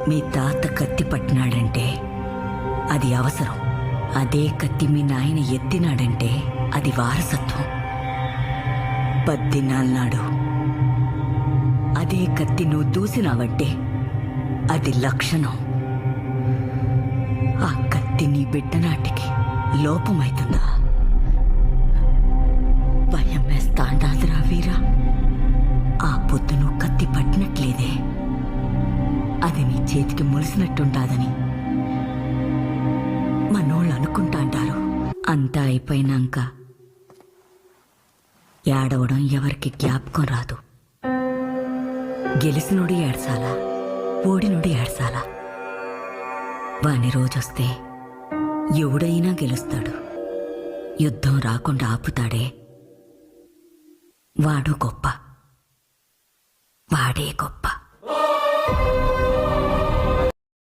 మీ తాత కత్తి పట్టినాడంటే అది అవసరం. అదే కత్తి మీ నాయన ఎత్తినాడంటే అది వారసత్వం. 10 దినాల నాడు అదే కత్తి నువ్వు దూసినావంటే అది లక్షణం. ఆ కత్తి నీ బిడ్డ నాటికి లోపమైతుందా? భయం వేస్తాండాదిరా వీరా. ఆ పొద్దు నువ్వు కత్తి పట్టినట్లేదే, అది నీ చేతికి ములిసినట్టుంటాదని మనోళ్ళు అనుకుంటాంటారు. అంతా అయిపోయినాక ఏడవడం ఎవరికి జ్ఞాపకం రాదు. గెలిసినోడు ఏడ్సాలా, ఓడినోడు ఏడ్సాలా? వాని రోజొస్తే ఎవడైనా గెలుస్తాడు. యుద్ధం రాకుండా ఆపుతాడే వాడు గొప్ప, వాడే గొప్ప.